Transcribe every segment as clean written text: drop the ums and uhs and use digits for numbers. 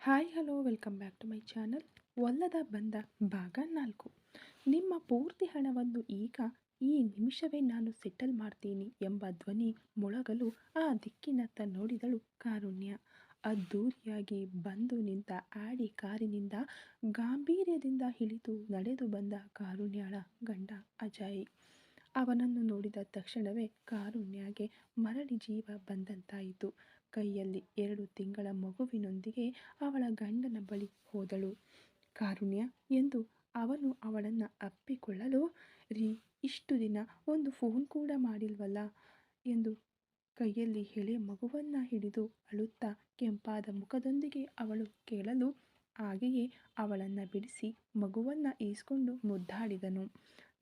Hi hello welcome back to my channel. ಒಲ್ಲದ ಬಂದ ಭಾಗ 4. ನಿಮ್ಮ ಪೂರ್ತಿ ಹಣವನ್ನು ಈಗ ಈ ನಿಮಿಷವೇ ನಾನು ಸೆಟಲ್ ಮಾಡ್ತೀನಿ ಎಂಬ ಧ್ವನಿ ಮೊಳಗಲು ಆ ದಿಕ್ಕಿನತ್ತ ನೋಡಿದಳು ಕಾರುಣ್ಯ. ಅದ್ದೂರಿಯಾಗಿ ಬಂದು ನಿಂತ ಆಡಿ ಕಾರಿನಿಂದ ಗಾಂಭೀರ್ಯದಿಂದ ಇಳಿದು ನಡೆದು ಬಂದ ಕಾರುಣ್ಯಳ ಗಂಡ ಅಜಯ್. ಅವನನ್ನು ನೋಡಿದ ತಕ್ಷಣವೇ ಕಾರುಣ್ಯಗೆ ಮರಳಿ ಜೀವ ಬಂದಂತಾಯಿತು. ಕೈಯಲ್ಲಿ 2 ತಿಂಗಳ ಮಗುವಿನೊಂದಿಗೆ ಅವಳ ಗಂಡನ ಬಳಿ ಹೋದಳು. ಕಾರುಣ್ಯ ಎಂದು ಅವನು ಅವಳನ್ನು ಅಪ್ಪಿಕೊಳ್ಳಲು, ರೀ ಇಷ್ಟು ದಿನ ಒಂದು ಫೋನ್ ಕೂಡ ಮಾಡಿಲ್ವಲ್ಲ ಎಂದು ಕೈಯಲ್ಲಿ ಎಳೆ ಮಗುವನ್ನು ಹಿಡಿದು ಅಳುತ್ತಾ ಕೆಂಪಾದ ಮುಖದೊಂದಿಗೆ ಅವಳು ಕೇಳಲು, ಹಾಗೆಯೇ ಅವಳನ್ನು ಬಿಡಿಸಿ ಮಗುವನ್ನು ಈಸ್ಕೊಂಡು ಮುದ್ದಾಡಿದನು.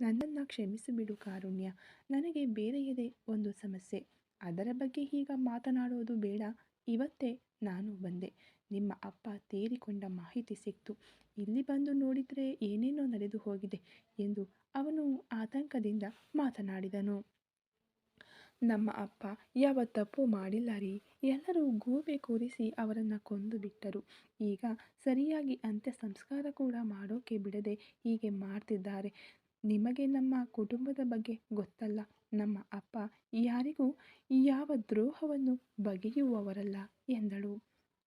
ನನ್ನನ್ನು ಕ್ಷಮಿಸಿಬಿಡು ಕಾರುಣ್ಯ, ನನಗೆ ಬೇರೆಯದೇ ಒಂದು ಸಮಸ್ಯೆ. ಅದರ ಬಗ್ಗೆ ಈಗ ಮಾತನಾಡೋದು ಬೇಡ. ಇವತ್ತೇ ನಾನು ಬಂದೆ. ನಿಮ್ಮ ಅಪ್ಪ ತೀರಿಕೊಂಡ ಮಾಹಿತಿ ಸಿಕ್ತು. ಇಲ್ಲಿ ಬಂದು ನೋಡಿದರೆ ಏನೇನೋ ನಡೆದು ಹೋಗಿದೆ ಎಂದು ಅವನು ಆತಂಕದಿಂದ ಮಾತನಾಡಿದನು. ನಮ್ಮ ಅಪ್ಪ ಯಾವ ತಪ್ಪು ಮಾಡಿಲ್ಲ ರೀ. ಎಲ್ಲರೂ ಗೂಬೆ ಕೂರಿಸಿ ಅವರನ್ನು ಕೊಂದು ಬಿಟ್ಟರು. ಈಗ ಸರಿಯಾಗಿ ಅಂತ್ಯ ಸಂಸ್ಕಾರ ಕೂಡ ಮಾಡೋಕೆ ಬಿಡದೆ ಹೀಗೆ ಮಾಡ್ತಿದ್ದಾರೆ. ನಿಮಗೆ ನಮ್ಮ ಕುಟುಂಬದ ಬಗ್ಗೆ ಗೊತ್ತಲ್ಲ. ನಮ್ಮ ಅಪ್ಪ ಯಾರಿಗೂ ಯಾವ ದ್ರೋಹವನ್ನು ಬಗೆಯುವವರಲ್ಲ ಎಂದಳು.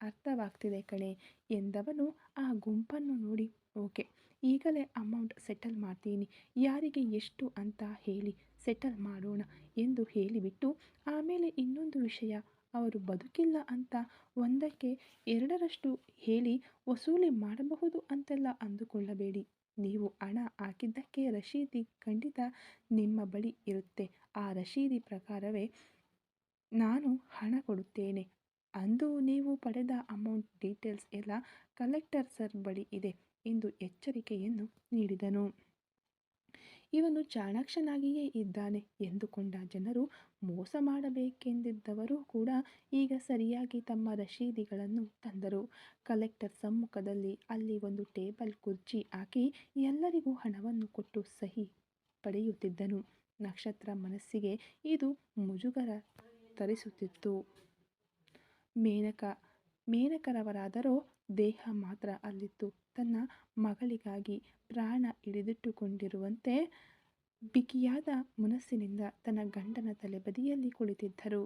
ಅರ್ಥವಾಗ್ತಿದೆ ಕಣೆ ಎಂದವನು ಆ ಗುಂಪನ್ನು ನೋಡಿ, ಓಕೆ, ಈಗಲೇ ಅಮೌಂಟ್ ಸೆಟಲ್ ಮಾಡ್ತೀನಿ, ಯಾರಿಗೆ ಎಷ್ಟು ಅಂತ ಹೇಳಿ ಸೆಟಲ್ ಮಾಡೋಣ ಎಂದು ಹೇಳಿಬಿಟ್ಟು, ಆಮೇಲೆ ಇನ್ನೊಂದು ವಿಷಯ, ಅವರು ಬದುಕಿಲ್ಲ ಅಂತ 1ಕ್ಕೆ 2ರಷ್ಟು ಹೇಳಿ ವಸೂಲಿ ಮಾಡಬಹುದು ಅಂತೆಲ್ಲ ಅಂದುಕೊಳ್ಳಬೇಡಿ. ನೀವು ಹಣ ಹಾಕಿದ್ದಕ್ಕೆ ರಶೀದಿ ಖಂಡಿತ ನಿಮ್ಮ ಬಳಿ ಇರುತ್ತೆ. ಆ ರಶೀದಿ ಪ್ರಕಾರವೇ ನಾನು ಹಣ ಕೊಡುತ್ತೇನೆ. ಅಂದು ನೀವು ಪಡೆದ ಅಮೌಂಟ್ ಡೀಟೇಲ್ಸ್ ಎಲ್ಲ ಕಲೆಕ್ಟರ್ ಸರ್ ಬಳಿ ಇದೆ ಎಂದು ಎಚ್ಚರಿಕೆಯನ್ನು ನೀಡಿದನು. ಇವನು ಚಾಣಾಕ್ಷನಾಗಿಯೇ ಇದ್ದಾನೆ ಎಂದುಕೊಂಡ ಜನರು, ಮೋಸ ಮಾಡಬೇಕೆಂದಿದ್ದವರು ಕೂಡ ಈಗ ಸರಿಯಾಗಿ ತಮ್ಮ ರಶೀದಿಗಳನ್ನು ತಂದರು. ಕಲೆಕ್ಟರ್ ಸಮ್ಮುಖದಲ್ಲಿ ಅಲ್ಲಿ ಒಂದು ಟೇಬಲ್ ಕುರ್ಚಿ ಹಾಕಿ ಎಲ್ಲರಿಗೂ ಹಣವನ್ನು ಕೊಟ್ಟು ಸಹಿ ಪಡೆಯುತ್ತಿದ್ದನು. ನಕ್ಷತ್ರ ಮನಸ್ಸಿಗೆ ಇದು ಮುಜುಗರ ತರಿಸುತ್ತಿತ್ತು. ಮೇನಕರವರಾದರೋ ದೇಹ ಮಾತ್ರ ಅಲ್ಲಿತ್ತು. ತನ್ನ ಮಗಳಿಗಾಗಿ ಪ್ರಾಣ ಹಿಡಿದಿಟ್ಟುಕೊಂಡಿರುವಂತೆ ಬಿಗಿಯಾದ ಮನಸ್ಸಿನಿಂದ ತನ್ನ ಗಂಡನ ತಲೆಬದಿಯಲ್ಲಿ ಕುಳಿತಿದ್ದರು.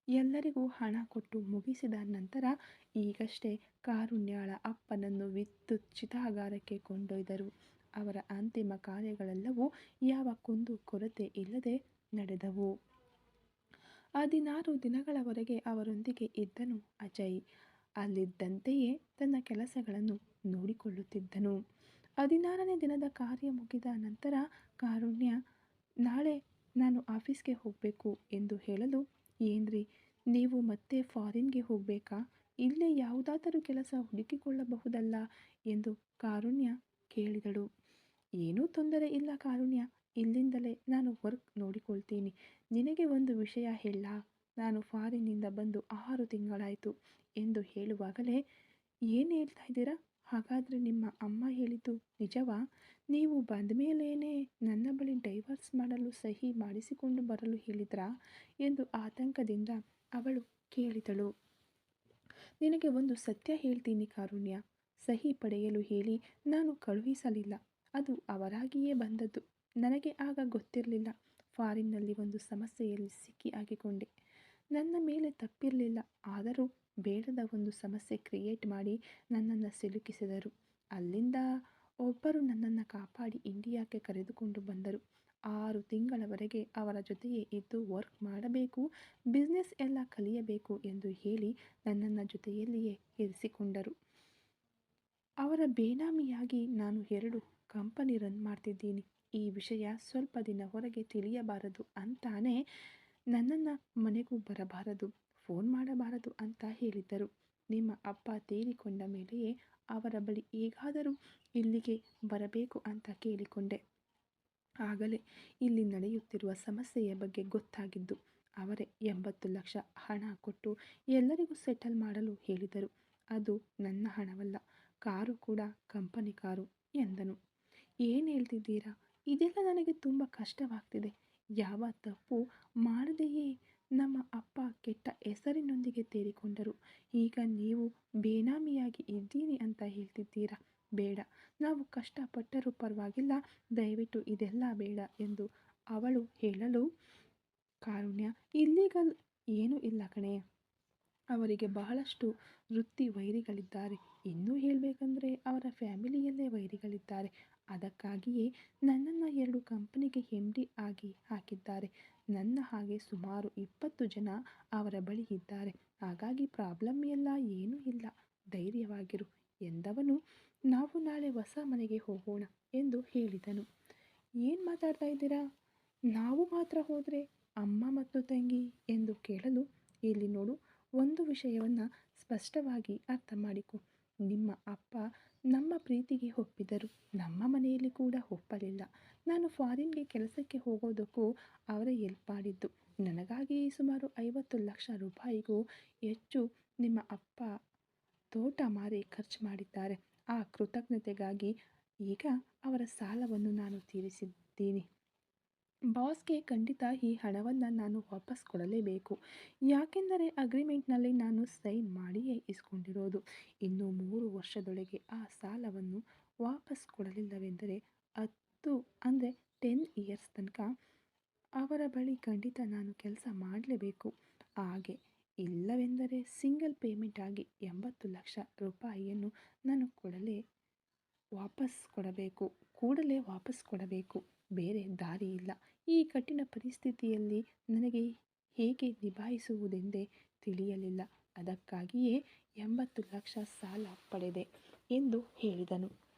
ಎಲ್ಲರಿಗೂ ಹಣ ಕೊಟ್ಟು ಮುಗಿಸಿದ ನಂತರ ಈಗಷ್ಟೇ ಕಾರುಣ್ಯಳ ಅಪ್ಪನನ್ನು ವಿದ್ಯುತ್ ಚಿತಾಗಾರಕ್ಕೆ ಕೊಂಡೊಯ್ದರು. ಅವರ ಅಂತಿಮ ಕಾರ್ಯಗಳೆಲ್ಲವೂ ಯಾವ ಕುಂದು ಕೊರತೆ ಇಲ್ಲದೆ ನಡೆದವು. 16 ದಿನಗಳವರೆಗೆ ಅವರೊಂದಿಗೆ ಇದ್ದನು ಅಜಯ್. ಅಲ್ಲಿದ್ದಂತೆಯೇ ತನ್ನ ಕೆಲಸಗಳನ್ನು ನೋಡಿಕೊಳ್ಳುತ್ತಿದ್ದನು. 16ನೇ ದಿನದ ಕಾರ್ಯ ಮುಗಿದ ನಂತರ ಕಾರುಣ್ಯ, ನಾಳೆ ನಾನು ಆಫೀಸ್ಗೆ ಹೋಗಬೇಕು ಎಂದು ಹೇಳಲು, ಏನ್ರಿ ನೀವು ಮತ್ತೆ ಫಾರಿನ್ಗೆ ಹೋಗಬೇಕಾ? ಇಲ್ಲೇ ಯಾವುದಾದರೂ ಕೆಲಸ ಹುಡುಕಿಕೊಳ್ಳಬಹುದಲ್ಲ ಎಂದು ಕಾರುಣ್ಯ ಕೇಳಿದಳು. ಏನೂ ತೊಂದರೆ ಇಲ್ಲ ಕಾರುಣ್ಯ, ಇಲ್ಲಿಂದಲೇ ನಾನು ವರ್ಕ್ ನೋಡಿಕೊಳ್ತೀನಿ. ನಿನಗೆ ಒಂದು ವಿಷಯ ಹೇಳಲಾ? ನಾನು ಫಾರಿನ್ನಿಂದ ಬಂದು 6 ತಿಂಗಳಾಯಿತು ಎಂದು ಹೇಳುವಾಗಲೇ, ಏನು ಹೇಳ್ತಾ ಇದ್ದೀರಾ? ಹಾಗಾದರೆ ನಿಮ್ಮ ಅಮ್ಮ ಹೇಳಿದ್ದು ನಿಜವಾ? ನೀವು ಬಂದ ಮೇಲೇನೆ ನನ್ನ ಬಳಿ ಡೈವರ್ಸ್ ಮಾಡಲು ಸಹಿ ಮಾಡಿಸಿಕೊಂಡು ಬರಲು ಹೇಳಿದ್ರಾ ಎಂದು ಆತಂಕದಿಂದ ಅವಳು ಕೇಳಿದಳು. ನಿನಗೆ ಒಂದು ಸತ್ಯ ಹೇಳ್ತೀನಿ ಕಾರುಣ್ಯ, ಸಹಿ ಪಡೆಯಲು ಹೇಳಿ ನಾನು ಕಳುಹಿಸಲಿಲ್ಲ. ಅದು ಅವರಾಗಿಯೇ ಬಂದದ್ದು. ನನಗೆ ಆಗ ಗೊತ್ತಿರಲಿಲ್ಲ. ಫಾರಿನ್ನಲ್ಲಿ ಒಂದು ಸಮಸ್ಯೆಯಲ್ಲಿ ಸಿಕ್ಕಿ ಹಾಕಿಕೊಂಡೆ. ನನ್ನ ಮೇಲೆ ತಪ್ಪಿರಲಿಲ್ಲ. ಆದರೂ ಬೇಡದ ಒಂದು ಸಮಸ್ಯೆ ಕ್ರಿಯೇಟ್ ಮಾಡಿ ನನ್ನನ್ನು ಸಿಲುಕಿಸಿದರು. ಅಲ್ಲಿಂದ ಒಬ್ಬರು ನನ್ನನ್ನು ಕಾಪಾಡಿ ಇಂಡಿಯಾಕ್ಕೆ ಕರೆದುಕೊಂಡು ಬಂದರು. 6 ತಿಂಗಳವರೆಗೆ ಅವರ ಜೊತೆಯೇ ಇದ್ದು ವರ್ಕ್ ಮಾಡಬೇಕು, ಬಿಸ್ನೆಸ್ ಎಲ್ಲ ಕಲಿಯಬೇಕು ಎಂದು ಹೇಳಿ ನನ್ನನ್ನು ಜೊತೆಯಲ್ಲಿಯೇ ಇರಿಸಿಕೊಂಡರು. ಅವರ ಬೇನಾಮಿಯಾಗಿ ನಾನು 2 ಕಂಪನಿ ರನ್ ಮಾಡ್ತಿದ್ದೀನಿ. ಈ ವಿಷಯ ಸ್ವಲ್ಪ ದಿನ ಹೊರಗೆ ತಿಳಿಯಬಾರದು ಅಂತಾನೆ ನನ್ನನ್ನು ಮನೆಗೂ ಬರಬಾರದು, ಫೋನ್ ಮಾಡಬಾರದು ಅಂತ ಹೇಳಿದ್ದರು. ನಿಮ್ಮ ಅಪ್ಪ ತೀರಿಕೊಂಡ ಮೇಲೆಯೇ ಅವರ ಬಳಿ ಹೇಗಾದರೂ ಇಲ್ಲಿಗೆ ಬರಬೇಕು ಅಂತ ಕೇಳಿಕೊಂಡೆ. ಆಗಲೇ ಇಲ್ಲಿ ನಡೆಯುತ್ತಿರುವ ಸಮಸ್ಯೆಯ ಬಗ್ಗೆ ಗೊತ್ತಾಗಿದ್ದು. ಅವರೇ 80 ಲಕ್ಷ ಹಣ ಕೊಟ್ಟು ಎಲ್ಲರಿಗೂ ಸೆಟಲ್ ಮಾಡಲು ಹೇಳಿದರು. ಅದು ನನ್ನ ಹಣವಲ್ಲ, ಕಾರು ಕೂಡ ಕಂಪನಿ ಕಾರು ಎಂದನು. ಏನು ಹೇಳ್ತಿದ್ದೀರಾ? ಇದೆಲ್ಲ ನನಗೆ ತುಂಬ ಕಷ್ಟವಾಗ್ತಿದೆ. ಯಾವ ತಪ್ಪು ಮಾಡದೆಯೇ ನಮ್ಮ ಅಪ್ಪ ಕೆಟ್ಟ ಹೆಸರಿನೊಂದಿಗೆ ತೀರಿಕೊಂಡರು. ಈಗ ನೀವು ಬೇನಾಮಿಯಾಗಿ ಇದ್ದೀನಿ ಅಂತ ಹೇಳ್ತಿದ್ದೀರಾ? ಬೇಡ, ನಾವು ಕಷ್ಟಪಟ್ಟರೂ ಪರವಾಗಿಲ್ಲ, ದಯವಿಟ್ಟು ಇದೆಲ್ಲ ಬೇಡ ಎಂದು ಅವಳು ಹೇಳಲು, ಕಾರುಣ್ಯ, ಇಲ್ಲಿಗಲ್ ಏನೂ ಇಲ್ಲ ಕಣೆ, ಅವರಿಗೆ ಬಹಳಷ್ಟು ವೃತ್ತಿ ವೈರಿಗಳಿದ್ದಾರೆ. ಇನ್ನೂ ಹೇಳಬೇಕಂದ್ರೆ ಅವರ ಫ್ಯಾಮಿಲಿಯಲ್ಲೇ ವೈರಿಗಳಿದ್ದಾರೆ. ಅದಕ್ಕಾಗಿಯೇ ನನ್ನನ್ನು 2 ಕಂಪನಿಗೆ MD ಆಗಿ ಹಾಕಿದ್ದಾರೆ. ನನ್ನ ಹಾಗೆ ಸುಮಾರು 20 ಜನ ಅವರ ಬಳಿ ಇದ್ದಾರೆ. ಹಾಗಾಗಿ ಪ್ರಾಬ್ಲಮ್ ಎಲ್ಲ ಏನೂ ಇಲ್ಲ, ಧೈರ್ಯವಾಗಿರು ಎಂದವನು ನಾವು ನಾಳೆ ಹೊಸ ಮನೆಗೆ ಹೋಗೋಣ ಎಂದು ಹೇಳಿದನು. ಏನು ಮಾತಾಡ್ತಾ ಇದ್ದೀರಾ? ನಾವು ಮಾತ್ರ ಹೋದರೆ ಅಮ್ಮ ಮತ್ತು ತಂಗಿ ಎಂದು ಕೇಳಲು, ಇಲ್ಲಿ ನೋಡು, ಒಂದು ವಿಷಯವನ್ನು ಸ್ಪಷ್ಟವಾಗಿ ಅರ್ಥ ಮಾಡಿಕೊ. ನಿಮ್ಮ ಅಪ್ಪ ನಮ್ಮ ಪ್ರೀತಿಗೆ ಒಪ್ಪಿದರು, ನಮ್ಮ ಮನೆಯಲ್ಲಿ ಕೂಡ ಒಪ್ಪಲಿಲ್ಲ. ನಾನು ಫಾರಿನ್ಗೆ ಕೆಲಸಕ್ಕೆ ಹೋಗೋದಕ್ಕೂ ಅವರೇ ಹೆಲ್ಪ್ ಮಾಡಿದ್ದು. ನನಗಾಗಿ ಸುಮಾರು 50 ಲಕ್ಷ ರೂಪಾಯಿಗೂ ಹೆಚ್ಚು ನಿಮ್ಮ ಅಪ್ಪ ತೋಟ ಮಾರಿ ಖರ್ಚು ಮಾಡಿದ್ದಾರೆ. ಆ ಕೃತಜ್ಞತೆಗಾಗಿ ಈಗ ಅವರ ಸಾಲವನ್ನು ನಾನು ತೀರಿಸಿದ್ದೀನಿ. ಬಾಸ್ಗೆ ಖಂಡಿತ ಈ ಹಣವನ್ನು ನಾನು ವಾಪಸ್ ಕೊಡಲೇಬೇಕು. ಯಾಕೆಂದರೆ ಅಗ್ರಿಮೆಂಟ್ನಲ್ಲಿ ನಾನು ಸೈನ್ ಮಾಡಿಯೇ ಇಸ್ಕೊಂಡಿರೋದು. ಇನ್ನು 3 ವರ್ಷದೊಳಗೆ ಆ ಸಾಲವನ್ನು ವಾಪಸ್ ಕೊಡಲಿಲ್ಲವೆಂದರೆ 10 ಇಯರ್ಸ್ ತನಕ ಅವರ ಬಳಿ ಖಂಡಿತ ನಾನು ಕೆಲಸ ಮಾಡಲೇಬೇಕು. ಹಾಗೆ ಇಲ್ಲವೆಂದರೆ ಸಿಂಗಲ್ ಪೇಮೆಂಟ್ ಆಗಿ 80 ಲಕ್ಷ ರೂಪಾಯಿಯನ್ನು ನಾನು ಕೂಡಲೇ ವಾಪಸ್ ಕೊಡಬೇಕು. ಬೇರೆ ದಾರಿ ಇಲ್ಲ. ಈ ಕಠಿಣ ಪರಿಸ್ಥಿತಿಯಲ್ಲಿ ನನಗೆ ಹೇಗೆ ನಿಭಾಯಿಸುವುದೆಂದೇ ತಿಳಿಯಲಿಲ್ಲ. ಅದಕ್ಕಾಗಿಯೇ 80 ಲಕ್ಷ ಸಾಲ ಪಡೆದೆ ಎಂದು ಹೇಳಿದನು.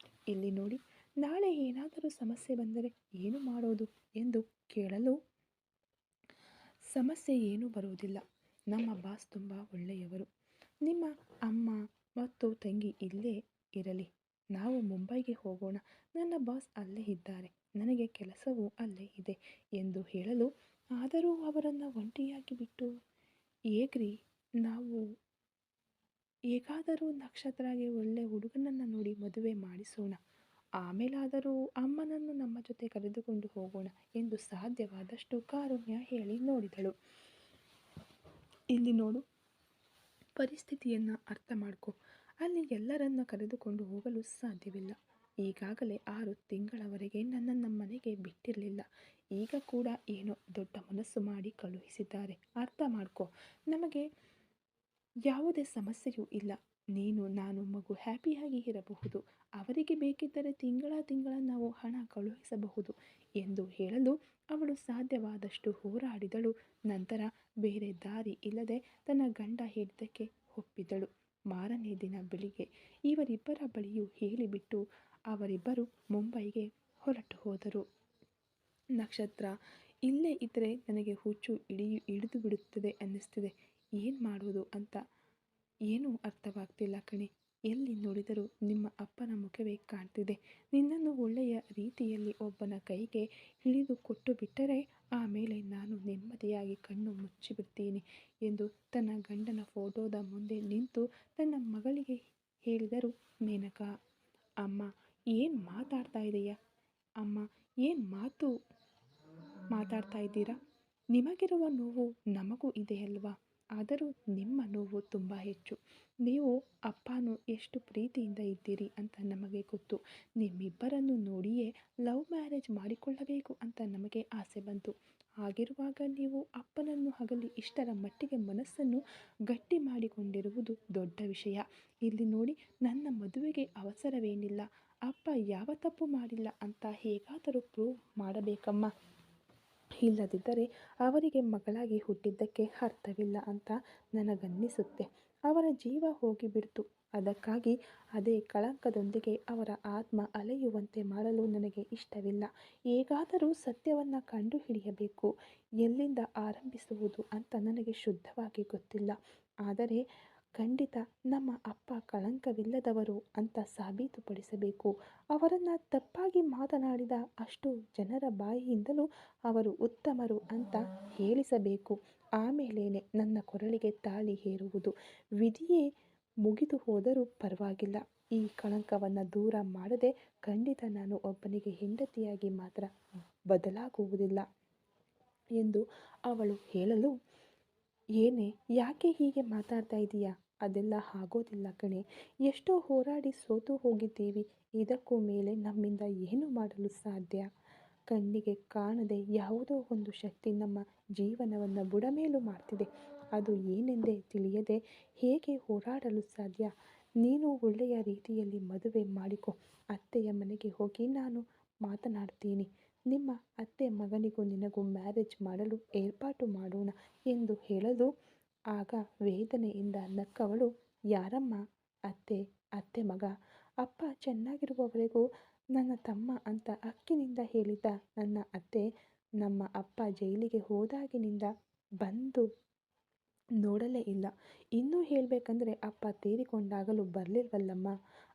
ಇಲ್ಲಿ ನೋಡಿ, ನಾಳೆ ಏನಾದರೂ ಸಮಸ್ಯೆ ಬಂದರೆ ಏನು ಮಾಡೋದು ಎಂದು ಕೇಳಲು, ಸಮಸ್ಯೆ ಏನೂ ಬರುವುದಿಲ್ಲ. ನಮ್ಮ ಬಾಸ್ ತುಂಬ ಒಳ್ಳೆಯವರು. ನಿಮ್ಮ ಅಮ್ಮ ಮತ್ತು ತಂಗಿ ಇಲ್ಲೇ ಇರಲಿ. ನಾವು ಮುಂಬೈಗೆ ಹೋಗೋಣ. ನನ್ನ ಬಾಸ್ ಅಲ್ಲೇ ಇದ್ದಾರೆ. ನನಗೆ ಕೆಲಸವೂ ಅಲ್ಲೇ ಇದೆ ಎಂದು ಹೇಳಲು, ಆದರೂ ಅವರನ್ನು ಒಂಟಿಯಾಗಿ ಬಿಟ್ಟು ಹೇಗ್ರಿ? ನಾವು ಹೇಗಾದರೂ ನಕ್ಷತ್ರಗೆ ಒಳ್ಳೆ ಹುಡುಗನನ್ನು ನೋಡಿ ಮದುವೆ ಮಾಡಿಸೋಣ. ಆಮೇಲಾದರೂ ಅಮ್ಮನನ್ನು ನಮ್ಮ ಜೊತೆ ಕರೆದುಕೊಂಡು ಹೋಗೋಣ ಎಂದು ಸಾಧ್ಯವಾದಷ್ಟು ಕಾರುಣ್ಯ ಹೇಳಿ ನೋಡಿದಳು. ಇಲ್ಲಿ ನೋಡು, ಪರಿಸ್ಥಿತಿಯನ್ನು ಅರ್ಥ ಮಾಡ್ಕೊ. ಅಲ್ಲಿ ಎಲ್ಲರನ್ನ ಕರೆದುಕೊಂಡು ಹೋಗಲು ಸಾಧ್ಯವಿಲ್ಲ. ಈಗಾಗಲೇ 6 ತಿಂಗಳವರೆಗೆ ನನ್ನನ್ನು ಮನೆಗೆ ಬಿಟ್ಟಿರಲಿಲ್ಲ. ಈಗ ಕೂಡ ಏನೋ ದೊಡ್ಡ ಮನಸ್ಸು ಮಾಡಿ ಕಳುಹಿಸಿದ್ದಾರೆ. ಅರ್ಥ ಮಾಡ್ಕೊ. ನಮಗೆ ಯಾವುದೇ ಸಮಸ್ಯೆಯೂ ಇಲ್ಲ. ನೀನು, ನಾನು, ಮಗು ಹ್ಯಾಪಿಯಾಗಿ ಇರಬಹುದು. ಅವರಿಗೆ ಬೇಕಿದ್ದರೆ ತಿಂಗಳ ನಾವು ಹಣ ಕಳುಹಿಸಬಹುದು ಎಂದು ಹೇಳಲು, ಅವಳು ಸಾಧ್ಯವಾದಷ್ಟು ಹೋರಾಡಿದಳು. ನಂತರ ಬೇರೆ ದಾರಿ ಇಲ್ಲದೆ ತನ್ನ ಗಂಡ ಹೇಳಿದ್ದಕ್ಕೆ ಒಪ್ಪಿದಳು. ಮಾರನೇ ದಿನ ಬೆಳಿಗ್ಗೆ ಇವರಿಬ್ಬರ ಬಳಿಯೂ ಹೇಳಿಬಿಟ್ಟು ಅವರಿಬ್ಬರು ಮುಂಬೈಗೆ ಹೊರಟು ಹೋದರು. ನಕ್ಷತ್ರ, ಇಲ್ಲೇ ಇದ್ದರೆ ನನಗೆ ಹುಚ್ಚು ಹಿಡಿದು ಬಿಡುತ್ತದೆ ಅನ್ನಿಸ್ತಿದೆ. ಏನು ಮಾಡೋದು ಅಂತ ಏನೂ ಅರ್ಥವಾಗ್ತಿಲ್ಲ ಕಣೆ. ಎಲ್ಲಿ ನೋಡಿದರೂ ನಿಮ್ಮ ಅಪ್ಪನ ಮುಖವೇ ಕಾಣ್ತಿದೆ. ನಿನ್ನನ್ನು ಒಳ್ಳೆಯ ರೀತಿಯಲ್ಲಿ ಒಬ್ಬನ ಕೈಗೆ ಹಿಡಿದು ಕೊಟ್ಟು ಬಿಟ್ಟರೆ ಆಮೇಲೆ ನಾನು ನೆಮ್ಮದಿಯಾಗಿ ಕಣ್ಣು ಮುಚ್ಚಿಬಿಡ್ತೀನಿ ಎಂದು ತನ್ನ ಗಂಡನ ಫೋಟೋದ ಮುಂದೆ ನಿಂತು ತನ್ನ ಮಗಳಿಗೆ ಹೇಳಿದರು ಮೇನಕಾ. ಅಮ್ಮ, ಏನು ಮಾತಾಡ್ತಾ ಇದೆಯಾ? ಅಮ್ಮ, ಏನು ಮಾತಾಡ್ತಾ ಇದ್ದೀರಾ? ನಿಮಗಿರುವ ನೋವು ನಮಗೂ ಇದೆಯಲ್ವಾ? ಆದರೂ ನಿಮ್ಮ ನೋವು ತುಂಬ ಹೆಚ್ಚು. ನೀವು ಅಪ್ಪನೂ ಎಷ್ಟು ಪ್ರೀತಿಯಿಂದ ಇದ್ದೀರಿ ಅಂತ ನಮಗೆ ಗೊತ್ತು. ನಿಮ್ಮಿಬ್ಬರನ್ನು ನೋಡಿಯೇ ಲವ್ ಮ್ಯಾರೇಜ್ ಮಾಡಿಕೊಳ್ಳಬೇಕು ಅಂತ ನಮಗೆ ಆಸೆ ಬಂತು. ಹಾಗಿರುವಾಗ ನೀವು ಅಪ್ಪನನ್ನು ಅಗಲಿ ಇಷ್ಟರ ಮಟ್ಟಿಗೆ ಮನಸ್ಸನ್ನು ಗಟ್ಟಿ ಮಾಡಿಕೊಂಡಿರುವುದು ದೊಡ್ಡ ವಿಷಯ. ಇಲ್ಲಿ ನೋಡಿ, ನನ್ನ ಮದುವೆಗೆ ಅವಸರವೇನಿಲ್ಲ. ಅಪ್ಪ ಯಾವ ತಪ್ಪು ಮಾಡಿಲ್ಲ ಅಂತ ಹೇಗಾದರೂ ಪ್ರೂವ್ ಮಾಡಬೇಕಮ್ಮ. ಇಲ್ಲದಿದ್ದರೆ ಅವರಿಗೆ ಮಗಳಾಗಿ ಹುಟ್ಟಿದ್ದಕ್ಕೆ ಅರ್ಥವಿಲ್ಲ ಅಂತ ನನಗನ್ನಿಸುತ್ತೆ. ಅವರ ಜೀವ ಹೋಗಿಬಿಡ್ತು. ಅದಕ್ಕಾಗಿ ಅದೇ ಕಳಂಕದೊಂದಿಗೆ ಅವರ ಆತ್ಮ ಅಲೆಯುವಂತೆ ಮಾಡಲು ನನಗೆ ಇಷ್ಟವಿಲ್ಲ. ಹೇಗಾದರೂ ಸತ್ಯವನ್ನು ಕಂಡುಹಿಡಿಯಬೇಕು. ಎಲ್ಲಿಂದ ಆರಂಭಿಸುವುದು ಅಂತ ನನಗೆ ಶುದ್ಧವಾಗಿ ಗೊತ್ತಿಲ್ಲ. ಆದರೆ ಖಂಡಿತ ನಮ್ಮ ಅಪ್ಪ ಕಳಂಕವಿಲ್ಲದವರು ಅಂತ ಸಾಬೀತುಪಡಿಸಬೇಕು. ಅವರನ್ನು ತಪ್ಪಾಗಿ ಮಾತನಾಡಿದ ಅಷ್ಟು ಜನರ ಬಾಯಿಯಿಂದಲೂ ಅವರು ಉತ್ತಮರು ಅಂತ ಹೇಳಿಸಬೇಕು. ಆಮೇಲೇನೆ ನನ್ನ ಕೊರಳಿಗೆ ತಾಳಿ ಹೇರುವುದು. ವಿಧಿಯೇ ಮುಗಿದು ಹೋದರೂ ಪರವಾಗಿಲ್ಲ. ಈ ಕಳಂಕವನ್ನು ದೂರ ಮಾಡದೆ ಖಂಡಿತ ನಾನು ಒಬ್ಬನಿಗೆ ಹೆಂಡತಿಯಾಗಿ ಮಾತ್ರ ಬದಲಾಗುವುದಿಲ್ಲ ಎಂದು ಅವಳು ಹೇಳಲು, ಏನೇ ಯಾಕೆ ಹೀಗೆ ಮಾತಾಡ್ತಾ ಇದೀಯಾ? ಅದೆಲ್ಲ ಆಗೋದಿಲ್ಲ ಕಣೆ. ಎಷ್ಟೋ ಹೋರಾಡಿ ಸೋತು ಹೋಗಿದ್ದೀವಿ. ಇದಕ್ಕೂ ಮೇಲೆ ನಮ್ಮಿಂದ ಏನು ಮಾಡಲು ಸಾಧ್ಯ? ಕಣ್ಣಿಗೆ ಕಾಣದೆ ಯಾವುದೋ ಒಂದು ಶಕ್ತಿ ನಮ್ಮ ಜೀವನವನ್ನು ಬುಡಮೇಲು ಮಾಡ್ತಿದೆ. ಅದು ಏನೆಂದೇ ತಿಳಿಯದೆ ಹೇಗೆ ಹೋರಾಡಲು ಸಾಧ್ಯ? ನೀನು ಒಳ್ಳೆಯ ರೀತಿಯಲ್ಲಿ ಮದುವೆ ಮಾಡಿಕೊ. ಅತ್ತೆಯ ಮನೆಗೆ ಹೋಗಿ ನಾನು ಮಾತನಾಡ್ತೀನಿ. ನಿಮ್ಮ ಅತ್ತೆ ಮಗನಿಗೂ ನಿನಗೂ ಮ್ಯಾರೇಜ್ ಮಾಡಲು ಏರ್ಪಾಟು ಮಾಡೋಣ ಎಂದು ಹೇಳಲು ಆಗ ವೇದನೆಯಿಂದ ನಕ್ಕವಳು, ಯಾರಮ್ಮ ಅತ್ತೆ? ಅತ್ತೆ ಮಗ? ಅಪ್ಪ ಚೆನ್ನಾಗಿರುವವರೆಗೂ ನನ್ನ ತಮ್ಮ ಅಂತ ಹಕ್ಕಿನಿಂದ ಹೇಳಿದ್ದ ನನ್ನ ಅತ್ತೆ, ನಮ್ಮ ಅಪ್ಪ ಜೈಲಿಗೆ ಹೋದಾಗಿನಿಂದ ಬಂದು ನೋಡಲೇ ಇಲ್ಲ. ಇನ್ನೂ ಹೇಳಬೇಕಂದ್ರೆ ಅಪ್ಪ ತೀರಿಕೊಂಡಾಗಲೂ ಬರಲಿಲ್ವಲ್ಲಮ್ಮ.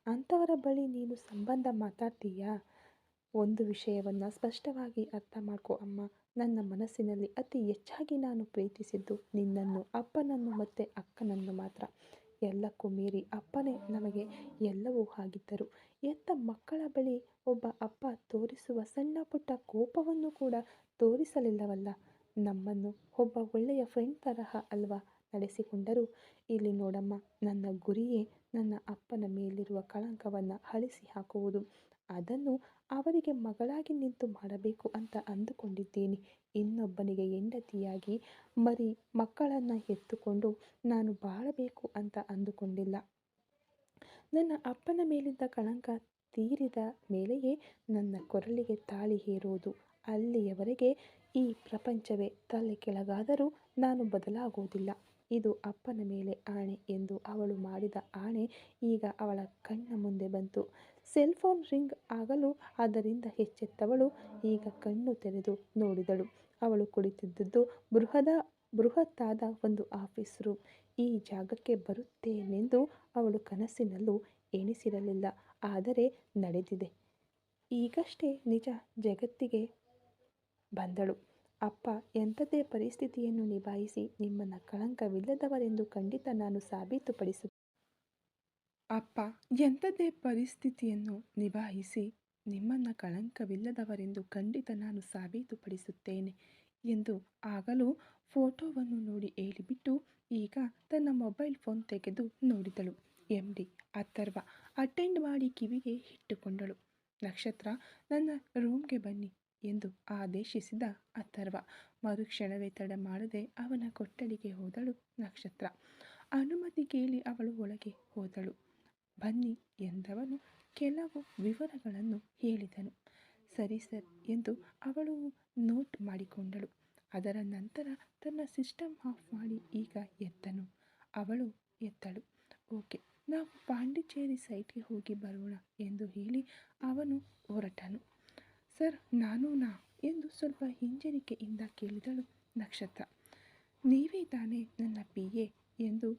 ಅಂಥವರ ಬಳಿ ನೀನು ಸಂಬಂಧ ಮಾತಾಡ್ತೀಯಾ? ಒಂದು ವಿಷಯವನ್ನು ಸ್ಪಷ್ಟವಾಗಿ ಅರ್ಥ ಮಾಡ್ಕೊ ಅಮ್ಮ. ನನ್ನ ಮನಸ್ಸಿನಲ್ಲಿ ಅತಿ ಹೆಚ್ಚಾಗಿ ನಾನು ಪ್ರೀತಿಸಿದ್ದು ನಿನ್ನನ್ನು, ಅಪ್ಪನನ್ನು ಮತ್ತು ಅಕ್ಕನನ್ನು ಮಾತ್ರ. ಎಲ್ಲಕ್ಕೂ ಮೀರಿ ಅಪ್ಪನೇ ನಮಗೆ ಎಲ್ಲವೂ ಆಗಿದ್ದರು. ಹೆತ್ತ ಮಕ್ಕಳ ಬಳಿ ಒಬ್ಬ ಅಪ್ಪ ತೋರಿಸುವ ಸಣ್ಣ ಪುಟ್ಟ ಕೋಪವನ್ನು ಕೂಡ ತೋರಿಸಲಿಲ್ಲವಲ್ಲ. ನಮ್ಮನ್ನು ಒಬ್ಬ ಒಳ್ಳೆಯ ಫ್ರೆಂಡ್ ತರಹ ಅಲ್ವಾ ನಡೆಸಿಕೊಂಡರು. ಇಲ್ಲಿ ನೋಡಮ್ಮ, ನನ್ನ ಗುರಿಯೇ ನನ್ನ ಅಪ್ಪನ ಮೇಲಿರುವ ಕಳಂಕವನ್ನು ಅಳಿಸಿ ಹಾಕುವುದು. ಅದನ್ನು ಅವರಿಗೆ ಮಗಳಾಗಿ ನಿಂತು ಮಾಡಬೇಕು ಅಂತ ಅಂದುಕೊಂಡಿದ್ದೀನಿ. ಇನ್ನೊಬ್ಬನಿಗೆ ಹೆಂಡತಿಯಾಗಿ ಮರಿ ಮಕ್ಕಳನ್ನು ಎತ್ತುಕೊಂಡು ನಾನು ಬಾಳಬೇಕು ಅಂತ ಅಂದುಕೊಂಡಿಲ್ಲ. ನನ್ನ ಅಪ್ಪನ ಮೇಲಿದ್ದ ಕಳಂಕ ತೀರಿದ ಮೇಲೆಯೇ ನನ್ನ ಕೊರಳಿಗೆ ತಾಳಿ ಹೇರುವುದು. ಅಲ್ಲಿಯವರೆಗೆ ಈ ಪ್ರಪಂಚವೇ ತಲೆ ಕೆಳಗಾದರೂ ನಾನು ಬದಲಾಗುವುದಿಲ್ಲ. ಇದು ಅಪ್ಪನ ಮೇಲೆ ಆಣೆ ಎಂದು ಅವಳು ಮಾಡಿದ ಆಣೆ ಈಗ ಅವಳ ಕಣ್ಣ ಮುಂದೆ ಬಂತು. ಸೆಲ್ಫೋನ್ ರಿಂಗ್ ಆಗಲು ಅದರಿಂದ ಎಚ್ಚೆತ್ತವಳು ಈಗ ಕಣ್ಣು ತೆರೆದು ನೋಡಿದಳು. ಅವಳು ಕುಳಿತಿದ್ದದ್ದು ಬೃಹತ್ತಾದ ಒಂದು ಆಫೀಸ್ ರೂಮ್. ಈ ಜಾಗಕ್ಕೆ ಬರುತ್ತೇನೆಂದು ಅವಳು ಕನಸಿನಲ್ಲೂ ಎಣಿಸಿರಲಿಲ್ಲ. ಆದರೆ ನಡೆದಿದೆ. ಈಗಷ್ಟೇ ನಿಜ ಜಗತ್ತಿಗೆ ಬಂದಳು. ಅಪ್ಪ ಎಂಥದೇ ಪರಿಸ್ಥಿತಿಯನ್ನು ನಿಭಾಯಿಸಿ ನಿಮ್ಮನ್ನು ಕಳಂಕವಿಲ್ಲದವರೆಂದು ಖಂಡಿತ ನಾನು ಸಾಬೀತುಪಡಿಸುತ್ತೇನೆ. ಅಪ್ಪ ಎಂಥದೇ ಪರಿಸ್ಥಿತಿಯನ್ನು ನಿಭಾಯಿಸಿ ನಿಮ್ಮನ್ನು ಕಳಂಕವಿಲ್ಲದವರೆಂದು ಖಂಡಿತ ನಾನು ಸಾಬೀತುಪಡಿಸುತ್ತೇನೆ ಎಂದು ಆಗಲೂ ಫೋಟೋವನ್ನು ನೋಡಿ ಹೇಳಿಬಿಟ್ಟು ಈಗ ತನ್ನ ಮೊಬೈಲ್ ಫೋನ್ ತೆಗೆದು ನೋಡಿದಳು. MD ಅಥರ್ವ ಅಟೆಂಡ್ ಮಾಡಿ ಕಿವಿಗೆ ಇಟ್ಟುಕೊಂಡಳು. ನಕ್ಷತ್ರ, ನನ್ನ ರೂಮ್ಗೆ ಬನ್ನಿ ಎಂದು ಆದೇಶಿಸಿದ ಅಥರ್ವ. ಮರುಕ್ಷಣವೇ ತಡ ಮಾಡದೆ ಅವನ ಕೊಠಡಿಗೆ ಹೋದಳು ನಕ್ಷತ್ರ. ಅನುಮತಿ ಕೇಳಿ ಅವಳು ಒಳಗೆ ಹೋದಳು. ಬನ್ನಿ ಎಂದವನು ಕೆಲವು ವಿವರಗಳನ್ನು ಹೇಳಿದನು. ಸರಿ ಸರ್ ಎಂದು ಅವಳು ನೋಟ್ ಮಾಡಿಕೊಂಡಳು. ಅದರ ನಂತರ ತನ್ನ ಸಿಸ್ಟಮ್ ಆಫ್ ಮಾಡಿ ಈಗ ಎದ್ದನು. ಅವಳು ಎದ್ದಳು. ಓಕೆ, ನಾವು ಪಾಂಡಿಚೇರಿ ಸೈಟ್ಗೆ ಹೋಗಿ ಬರೋಣ ಎಂದು ಹೇಳಿ ಅವನು ಹೊರಟನು. ಸರ್, ನಾನೂನಾ ಎಂದು ಸ್ವಲ್ಪ ಹಿಂಜರಿಕೆಯಿಂದ ಕೇಳಿದಳು ನಕ್ಷತ್ರ. ನೀವೇ ತಾನೇ ನನ್ನ PA ಎಂದು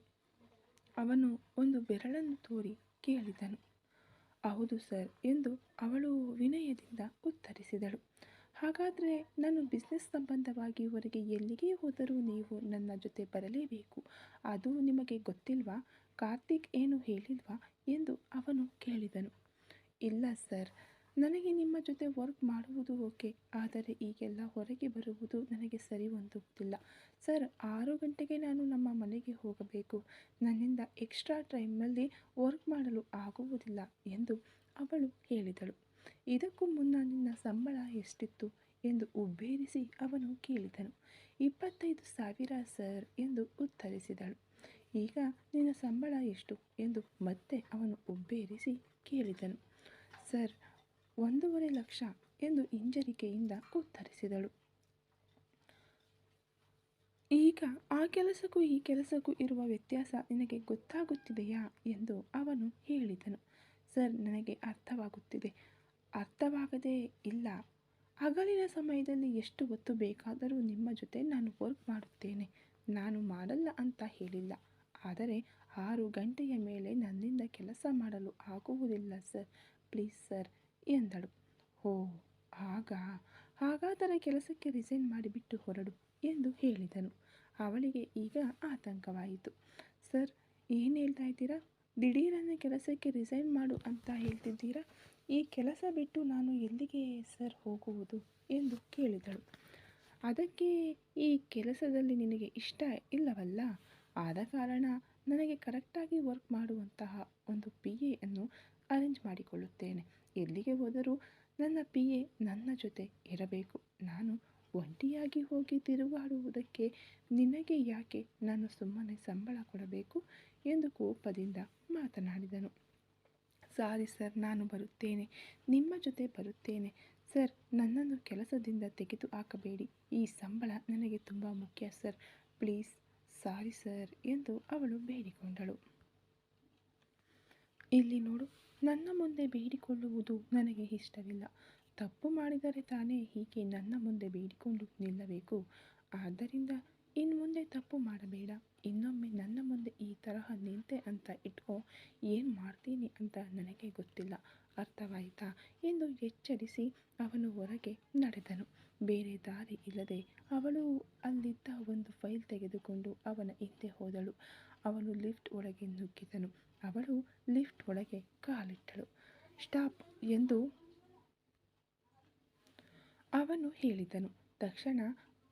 ಅವನು ಒಂದು ಬೆರಳನ್ನು ತೋರಿ ಕೇಳಿದನು. ಹೌದು ಸರ್ ಎಂದು ಅವಳು ವಿನಯದಿಂದ ಉತ್ತರಿಸಿದಳು. ಹಾಗಾದರೆ ನಾನು ಬಿಸ್ನೆಸ್ ಸಂಬಂಧವಾಗಿ ಹೊರಗೆ ಎಲ್ಲಿಗೆ ಹೋದರೂ ನೀವು ನನ್ನ ಜೊತೆ ಬರಲೇಬೇಕು. ಅದು ನಿಮಗೆ ಗೊತ್ತಿಲ್ವಾ? ಕಾರ್ತಿಕ್ ಏನು ಹೇಳಿಲ್ವಾ ಎಂದು ಅವನು ಕೇಳಿದನು. ಇಲ್ಲ ಸರ್, ನನಗೆ ನಿಮ್ಮ ಜೊತೆ ವರ್ಕ್ ಮಾಡುವುದು ಓಕೆ, ಆದರೆ ಈಗೆಲ್ಲ ಹೊರಗೆ ಬರುವುದು ನನಗೆ ಸರಿ ಹೊಂದುವುದಿಲ್ಲ. ಸರ್, 6 ಗಂಟೆಗೆ ನಾನು ನಮ್ಮ ಮನೆಗೆ ಹೋಗಬೇಕು. ನನ್ನಿಂದ ಎಕ್ಸ್ಟ್ರಾ ಟೈಮ್ನಲ್ಲಿ ವರ್ಕ್ ಮಾಡಲು ಆಗುವುದಿಲ್ಲ ಎಂದು ಅವಳು ಹೇಳಿದಳು. ಇದಕ್ಕೂ ಮುನ್ನ ನಿನ್ನ ಸಂಬಳ ಎಷ್ಟಿತ್ತು ಎಂದು ಉಬ್ಬೇರಿಸಿ ಅವನು ಕೇಳಿದನು. 25,000 ಸರ್ ಎಂದು ಉತ್ತರಿಸಿದಳು. ಈಗ ನಿನ್ನ ಸಂಬಳ ಎಷ್ಟು ಎಂದು ಮತ್ತೆ ಅವನು ಉಬ್ಬೇರಿಸಿ ಕೇಳಿದನು. ಸರ್, 1.5 ಲಕ್ಷ ಎಂದು ಹಿಂಜರಿಕೆಯಿಂದ ಉತ್ತರಿಸಿದಳು. ಈಗ ಆ ಕೆಲಸಕ್ಕೂ ಈ ಕೆಲಸಕ್ಕೂ ಇರುವ ವ್ಯತ್ಯಾಸ ನಿನಗೆ ಗೊತ್ತಾಗುತ್ತಿದೆಯಾ ಎಂದು ಅವನು ಹೇಳಿದನು. ಸರ್, ನನಗೆ ಅರ್ಥವಾಗುತ್ತಿದೆ. ಅರ್ಥವಾಗದೇ ಇಲ್ಲ. ಹಗಲಿನ ಸಮಯದಲ್ಲಿ ಎಷ್ಟು ಹೊತ್ತು ಬೇಕಾದರೂ ನಿಮ್ಮ ಜೊತೆ ನಾನು ವರ್ಕ್ ಮಾಡುತ್ತೇನೆ. ನಾನು ಮಾಡಲ್ಲ ಅಂತ ಹೇಳಿಲ್ಲ. ಆದರೆ 6 ಗಂಟೆಯ ಮೇಲೆ ನನ್ನಿಂದ ಕೆಲಸ ಮಾಡಲು ಆಗುವುದಿಲ್ಲ ಸರ್, ಪ್ಲೀಸ್ ಸರ್ ಎಂದಳು. ಓ ಹಾಗಾದರೆ ಕೆಲಸಕ್ಕೆ ರಿಸೈನ್ ಮಾಡಿಬಿಟ್ಟು ಹೊರಡು ಎಂದು ಹೇಳಿದನು. ಅವಳಿಗೆ ಈಗ ಆತಂಕವಾಯಿತು. ಸರ್, ಏನು ಹೇಳ್ತಾ ಇದ್ದೀರಾ? ದಿಢೀರನೆ ಕೆಲಸಕ್ಕೆ ರಿಸೈನ್ ಮಾಡು ಅಂತ ಹೇಳ್ತಿದ್ದೀರಾ? ಈ ಕೆಲಸ ಬಿಟ್ಟು ನಾನು ಎಲ್ಲಿಗೆ ಸರ್ ಹೋಗುವುದು ಎಂದು ಕೇಳಿದಳು. ಅದಕ್ಕೆ ಈ ಕೆಲಸದಲ್ಲಿ ನಿನಗೆ ಇಷ್ಟ ಇಲ್ಲವಲ್ಲ? ಆದ ಕಾರಣ ನನಗೆ ಕರೆಕ್ಟಾಗಿ ವರ್ಕ್ ಮಾಡುವಂತಹ ಒಂದು ಪಿ ಎಯನ್ನು ಅರೇಂಜ್ ಮಾಡಿಕೊಳ್ಳುತ್ತೇನೆ. ಎಲ್ಲಿಗೆ ಹೋದರೂ ನನ್ನ ಪಿ ಎ ನನ್ನ ಜೊತೆ ಇರಬೇಕು. ನಾನು ಒಂಟಿಯಾಗಿ ಹೋಗಿ ತಿರುಗಾಡುವುದಕ್ಕೆ ನಿನಗೆ ಯಾಕೆ ನಾನು ಸುಮ್ಮನೆ ಸಂಬಳ ಕೊಡಬೇಕು ಎಂದು ಕೋಪದಿಂದ ಮಾತನಾಡಿದನು. ಸಾರಿ ಸರ್, ನಾನು ಬರುತ್ತೇನೆ, ನಿಮ್ಮ ಜೊತೆ ಬರುತ್ತೇನೆ ಸರ್. ನನ್ನನ್ನು ಕೆಲಸದಿಂದ ತೆಗೆದು ಹಾಕಬೇಡಿ. ಈ ಸಂಬಳ ನನಗೆ ತುಂಬ ಮುಖ್ಯ ಸರ್. ಪ್ಲೀಸ್ ಸಾರಿ ಸರ್ ಎಂದು ಅವಳು ಬೇಡಿಕೊಂಡಳು. ಇಲ್ಲಿ ನೋಡು, ನನ್ನ ಮುಂದೆ ಬೇಡಿಕೊಳ್ಳುವುದು ನನಗೆ ಇಷ್ಟವಿಲ್ಲ. ತಪ್ಪು ಮಾಡಿದರೆ ತಾನೇ ಹೀಗೆ ನನ್ನ ಮುಂದೆ ಬೇಡಿಕೊಂಡು ನಿಲ್ಲಬೇಕು. ಆದ್ದರಿಂದ ಇನ್ಮುಂದೆ ತಪ್ಪು ಮಾಡಬೇಡ. ಇನ್ನೊಮ್ಮೆ ನನ್ನ ಮುಂದೆ ಈ ತರಹ ನಿಂತೆ ಅಂತ ಇಟ್ಕೋ, ಏನು ಮಾಡ್ತೀನಿ ಅಂತ ನನಗೆ ಗೊತ್ತಿಲ್ಲ, ಅರ್ಥವಾಯಿತಾ ಎಂದು ಎಚ್ಚರಿಸಿ ಅವನು ಹೊರಗೆ ನಡೆದನು. ಬೇರೆ ದಾರಿ ಇಲ್ಲದೆ ಅವಳು ಅಲ್ಲಿದ್ದ ಒಂದು ಫೈಲ್ ತೆಗೆದುಕೊಂಡು ಅವನ ಹಿಂದೆ ಹೋದಳು. ಅವನು ಲಿಫ್ಟ್ ಒಳಗೆ ನುಗ್ಗಿದನು. ಅವಳು ಲಿಫ್ಟ್ ಒಳಗೆ ಕಾಲಿಟ್ಟಳು. ಸ್ಟಾಪ್ ಎಂದು ಅವನು ಹೇಳಿದನು. ತಕ್ಷಣ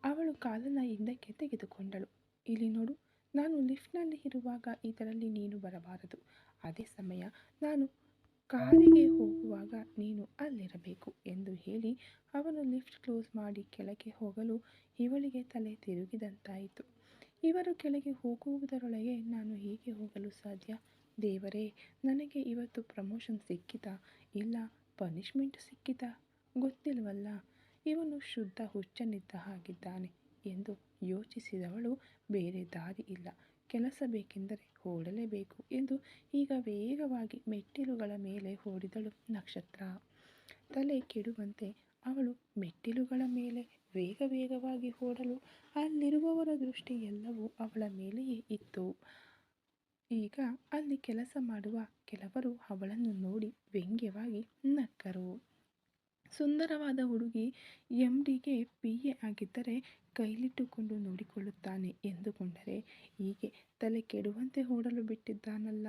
ಅವಳು ಕಾಲನ್ನು ಹಿಂದಕ್ಕೆ ತೆಗೆದುಕೊಂಡಳು. ಇಲ್ಲಿ ನೋಡು, ನಾನು ಲಿಫ್ಟ್ನಲ್ಲಿ ಇರುವಾಗ ಇದರಲ್ಲಿ ನೀನು ಬರಬಾರದು. ಅದೇ ಸಮಯ ನಾನು ಕಾರಿಗೆ ಹೋಗುವಾಗ ನೀನು ಅಲ್ಲಿರಬೇಕು ಎಂದು ಹೇಳಿ ಅವನು ಲಿಫ್ಟ್ ಕ್ಲೋಸ್ ಮಾಡಿ ಕೆಳಗೆ ಹೋಗಲು ಇವಳಿಗೆ ತಲೆ ತಿರುಗಿದಂತಾಯಿತು. ಇವರು ಕೆಳಗೆ ಹೋಗುವುದರೊಳಗೆ ನಾನು ಹೇಗೆ ಹೋಗಲು ಸಾಧ್ಯ? ದೇವರೇ, ನನಗೆ ಇವತ್ತು ಪ್ರಮೋಷನ್ ಸಿಕ್ಕಿತಾ ಇಲ್ಲ ಪನಿಷ್ಮೆಂಟ್ ಸಿಕ್ಕಿತಾ ಗೊತ್ತಿಲ್ವಲ್ಲ. ಇವನು ಶುದ್ಧ ಹುಚ್ಚನಿದ್ದ ಹಾಗಿದ್ದಾನೆ ಎಂದು ಯೋಚಿಸಿದವಳು ಬೇರೆ ದಾರಿ ಇಲ್ಲ, ಕೆಲಸ ಬೇಕೆಂದರೆ ಓಡಲೇಬೇಕು ಎಂದು ಈಗ ವೇಗವಾಗಿ ಮೆಟ್ಟಿಲುಗಳ ಮೇಲೆ ಓಡಿದಳು ನಕ್ಷತ್ರ. ತಲೆ ಕೆಡುವಂತೆ ಅವಳು ಮೆಟ್ಟಿಲುಗಳ ಮೇಲೆ ವೇಗವಾಗಿ ಓಡಲು ಅಲ್ಲಿರುವವರ ದೃಷ್ಟಿ ಎಲ್ಲವೂ ಅವಳ ಮೇಲೆಯೇ ಇತ್ತು. ಈಗ ಅಲ್ಲಿ ಕೆಲಸ ಮಾಡುವ ಕೆಲವರು ಅವಳನ್ನು ನೋಡಿ ವ್ಯಂಗ್ಯವಾಗಿ ನಕ್ಕರು. ಸುಂದರವಾದ ಹುಡುಗಿ ಎಂಡಿಗೆ ಪಿ ಎ ಆಗಿದ್ದರೆ ಕೈಲಿಟ್ಟುಕೊಂಡು ನೋಡಿಕೊಳ್ಳುತ್ತಾನೆ ಎಂದುಕೊಂಡರೆ ಹೀಗೆ ತಲೆ ಕೆಡುವಂತೆ ಓಡಲು ಬಿಟ್ಟಿದ್ದಾನಲ್ಲ.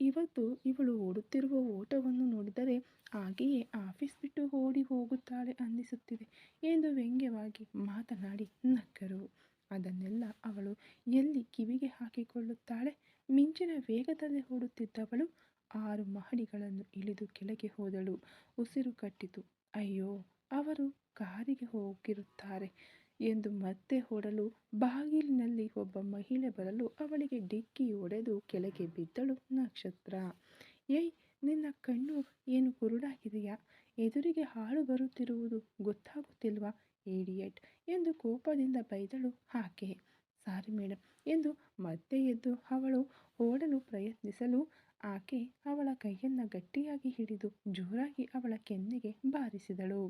ಇವತ್ತು ಇವಳು ಓಡುತ್ತಿರುವ ಓಟವನ್ನು ನೋಡಿದರೆ ಹಾಗೆಯೇ ಆಫೀಸ್ ಬಿಟ್ಟು ಓಡಿ ಹೋಗುತ್ತಾಳೆ ಅನ್ನಿಸುತ್ತಿದೆ ಎಂದು ವ್ಯಂಗ್ಯವಾಗಿ ಮಾತನಾಡಿ ನಕ್ಕರು. ಅದನ್ನೆಲ್ಲ ಅವಳು ಎಲ್ಲಿ ಕಿವಿಗೆ ಹಾಕಿಕೊಳ್ಳುತ್ತಾಳೆ? ಮಿಂಚಿನ ವೇಗದಲ್ಲಿ ಓಡುತ್ತಿದ್ದವಳು 6 ಮಹಡಿಗಳನ್ನು ಇಳಿದು ಕೆಳಗೆ ಹೋದಳು. ಉಸಿರು ಕಟ್ಟಿತು. ಅಯ್ಯೋ, ಅವರು ಕಾರಿಗೆ ಹೋಗಿರುತ್ತಾರೆ ಎಂದು ಮತ್ತೆ ಓಡಲು ಬಾಗಿಲಿನಲ್ಲಿ ಒಬ್ಬ ಮಹಿಳೆ ಬರಲು ಅವಳಿಗೆ ಡಿಕ್ಕಿ ಹೊಡೆದು ಕೆಳಗೆ ಬಿದ್ದಳು ನಕ್ಷತ್ರ. ಏಯ್, ನಿನ್ನ ಕಣ್ಣು ಏನು ಕುರುಡಾಗಿದೆಯಾ? ಎದುರಿಗೆ ಹಾಳು ಬರುತ್ತಿರುವುದು ಗೊತ್ತಾಗುತ್ತಿಲ್ವಾ ಇಡಿಯಟ್ ಎಂದು ಕೋಪದಿಂದ ಬೈದಳು ಆಕೆ. ಸಾರಿ ಮೇಡಮ್ ಎಂದು ಮತ್ತೆ ಎದ್ದು ಅವಳು ಓಡಲು ಪ್ರಯತ್ನಿಸಲು ಆಕೆ ಅವಳ ಕೈಯನ್ನು ಗಟ್ಟಿಯಾಗಿ ಹಿಡಿದು ಜೋರಾಗಿ ಅವಳ ಕೆನ್ನೆಗೆ ಬಾರಿಸಿದಳು.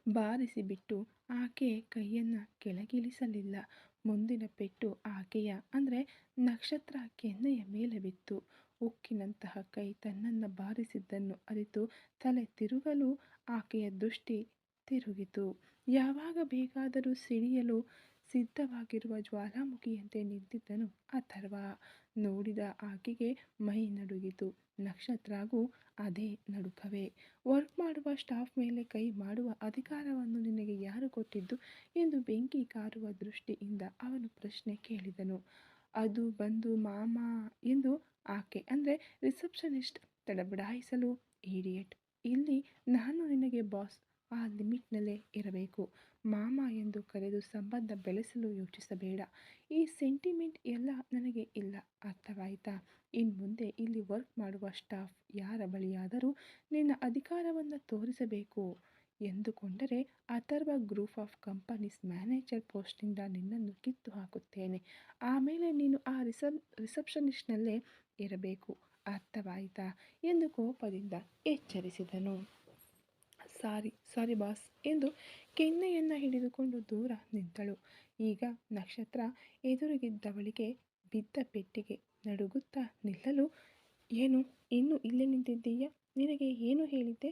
ಬಾರಿಸಿಬಿಟ್ಟು ಆಕೆ ಕೈಯನ್ನು ಕೆಳಗಿಳಿಸಲಿಲ್ಲ. ಮುಂದಿನ ಪೆಟ್ಟು ಆಕೆಯ ಅಂದರೆ ನಕ್ಷತ್ರ ಕೆನ್ನೆಯ ಮೇಲೆ ಬಿತ್ತು. ಉಕ್ಕಿನಂತಹ ಕೈ ತನ್ನನ್ನು ಬಾರಿಸಿದ್ದನ್ನು ಅರಿತು ತಲೆ ತಿರುಗಲು ಆಕೆಯ ದೃಷ್ಟಿ ತಿರುಗಿತು. ಯಾವಾಗ ಬೇಕಾದರೂ ಸಿಡಿಯಲು ಸಿದ್ಧವಾಗಿರುವ ಜ್ವಾಲಾಮುಖಿಯಂತೆ ನಿಂತಿದ್ದನು ಅಥರ್ವ. ನೋಡಿದ ಆಕೆಗೆ ಮೈ ನಡುಗಿತು. ನಕ್ಷತ್ರಗೂ ಅದೇ ನಡುಕವೇ? ವರ್ಕ್ ಮಾಡುವ ಸ್ಟಾಫ್ ಮೇಲೆ ಕೈ ಮಾಡುವ ಅಧಿಕಾರವನ್ನು ನಿನಗೆ ಯಾರು ಕೊಟ್ಟಿದ್ದು ಎಂದು ಬೆಂಕಿ ಕಾರುವ ದೃಷ್ಟಿಯಿಂದ ಅವನು ಪ್ರಶ್ನೆ ಕೇಳಿದನು. ಅದು ಬಂದು ಮಾಮ ಎಂದು ಆಕೆ ಅಂದರೆ ರಿಸೆಪ್ಷನಿಸ್ಟ್ ತಡಬಡಾಯಿಸಲು. ಇಡಿಯಟ್, ಇಲ್ಲಿ ನಾನು ನಿನಗೆ ಬಾಸ್, ಆ ಲಿಮಿಟ್ನಲ್ಲೇ ಇರಬೇಕು. ಮಾಮ ಎಂದು ಕರೆದು ಸಂಬಂಧ ಬೆಳೆಸಲು ಯೋಚಿಸಬೇಡ. ಈ ಸೆಂಟಿಮೆಂಟ್ ಎಲ್ಲ ನನಗೆ ಇಲ್ಲ, ಅರ್ಥವಾಯಿತಾ? ಇನ್ಮುಂದೆ ಇಲ್ಲಿ ವರ್ಕ್ ಮಾಡುವ ಸ್ಟಾಫ್ ಯಾರ ಬಳಿಯಾದರೂ ನಿನ್ನ ಅಧಿಕಾರವನ್ನು ತೋರಿಸಬೇಕು ಎಂದುಕೊಂಡರೆ Atharva group of companies manager ಪೋಸ್ಟ್ನಿಂದ ನಿನ್ನನ್ನು ಕಿತ್ತು ಹಾಕುತ್ತೇನೆ. ಆಮೇಲೆ ನೀನು ಆ ರಿಸೆಪ್ಷನಿಸ್ಟ್ನಲ್ಲೇ ಇರಬೇಕು, ಅರ್ಥವಾಯಿತಾ ಎಂದು ಕೋಪದಿಂದ ಎಚ್ಚರಿಸಿದನು. ಸಾರಿ ಬಾಸ್ ಎಂದು ಕೆನ್ನೆಯನ್ನು ಹಿಡಿದುಕೊಂಡು ದೂರ ನಿಂತಳು. ಈಗ ನಕ್ಷತ್ರ ಎದುರಿಗಿದ್ದವಳಿಗೆ ಬಿದ್ದ ಪೆಟ್ಟಿಗೆ ನಡುಗುತ್ತಾ ನಿಲ್ಲಲು, ಏನು ಇನ್ನೂ ಇಲ್ಲೇ ನಿಂತಿದ್ದೀಯಾ? ನಿನಗೆ ಏನು ಹೇಳಿದ್ದೆ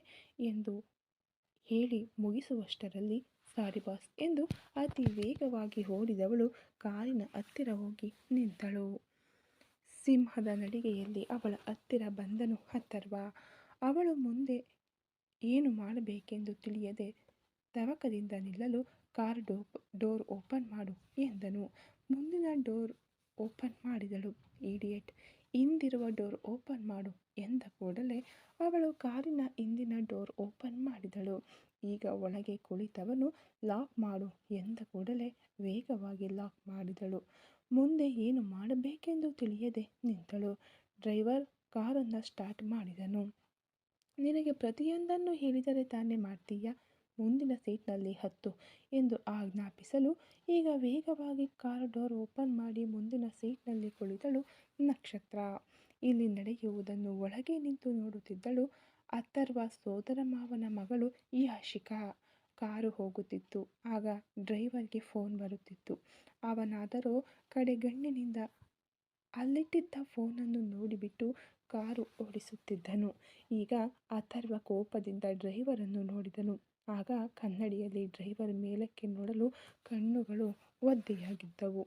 ಎಂದು ಹೇಳಿ ಮುಗಿಸುವಷ್ಟರಲ್ಲಿ ಸಾರಿ ಬಾಸ್ ಎಂದು ಅತಿ ವೇಗವಾಗಿ ಓಡಿದವಳು ಕಾರಿನ ಹತ್ತಿರ ಹೋಗಿ ನಿಂತಳು. ಸಿಂಹದ ನಡಿಗೆಯಲ್ಲಿ ಅವಳ ಹತ್ತಿರ ಬಂದನು ಅಥರ್ವ. ಅವಳು ಮುಂದೆ ಏನು ಮಾಡಬೇಕೆಂದು ತಿಳಿಯದೆ ತವಕದಿಂದ ನಿಲ್ಲಲು ಕಾರ್ ಡೋರ್ ಓಪನ್ ಮಾಡು ಎಂದನು. ಮುಂದಿನ ಡೋರ್ ಓಪನ್ ಮಾಡಿದಳು. ಇಡಿಯಟ್, ಹಿಂದಿರುವ ಡೋರ್ ಓಪನ್ ಮಾಡು ಎಂದ ಕೂಡಲೇ ಅವಳು ಕಾರಿನ ಹಿಂದಿನ ಡೋರ್ ಓಪನ್ ಮಾಡಿದಳು. ಈಗ ಒಳಗೆ ಕುಳಿತವನು ಲಾಕ್ ಮಾಡು ಎಂದ ಕೂಡಲೇ ವೇಗವಾಗಿ ಲಾಕ್ ಮಾಡಿದಳು. ಮುಂದೆ ಏನು ಮಾಡಬೇಕೆಂದು ತಿಳಿಯದೆ ನಿಂತಳು. ಡ್ರೈವರ್ ಕಾರನ್ನು ಸ್ಟಾರ್ಟ್ ಮಾಡಿದನು. ನಿನಗೆ ಪ್ರತಿಯೊಂದನ್ನು ಹೇಳಿದರೆ ತಾನೇ ಮಾಡ್ತೀಯಾ? ಮುಂದಿನ ಸೀಟ್ನಲ್ಲಿ ಹತ್ತು ಎಂದು ಆಜ್ಞಾಪಿಸಲು ಈಗ ವೇಗವಾಗಿ ಕಾರ್ ಡೋರ್ ಓಪನ್ ಮಾಡಿ ಮುಂದಿನ ಸೀಟ್ನಲ್ಲಿ ಕುಳಿತಳು ನಕ್ಷತ್ರ. ಇಲ್ಲಿ ನಡೆಯುವುದನ್ನು ಒಳಗೆ ನಿಂತು ನೋಡುತ್ತಿದ್ದಳು ಅಥರ್ವ ಸೋದರ ಮಾವನ ಮಗಳು ಯಾಶಿಕಾ. ಕಾರು ಹೋಗುತ್ತಿತ್ತು. ಆಗ ಡ್ರೈವರ್ಗೆ ಫೋನ್ ಬರುತ್ತಿತ್ತು. ಅವನಾದರೋ ಕಡೆಗಣ್ಣಿನಿಂದ ಅಲ್ಲಿಟ್ಟಿದ್ದ ಫೋನನ್ನು ನೋಡಿಬಿಟ್ಟು ಕಾರು ಓಡಿಸುತ್ತಿದ್ದನು. ಈಗ ಅಥರ್ವ ಕೋಪದಿಂದ ಡ್ರೈವರನ್ನು ನೋಡಿದನು. ಆಗ ಕನ್ನಡಿಯಲ್ಲಿ ಡ್ರೈವರ್ ಮೇಲಕ್ಕೆ ನೋಡಲು ಕಣ್ಣುಗಳು ಒದ್ದೆಯಾಗಿದ್ದವು.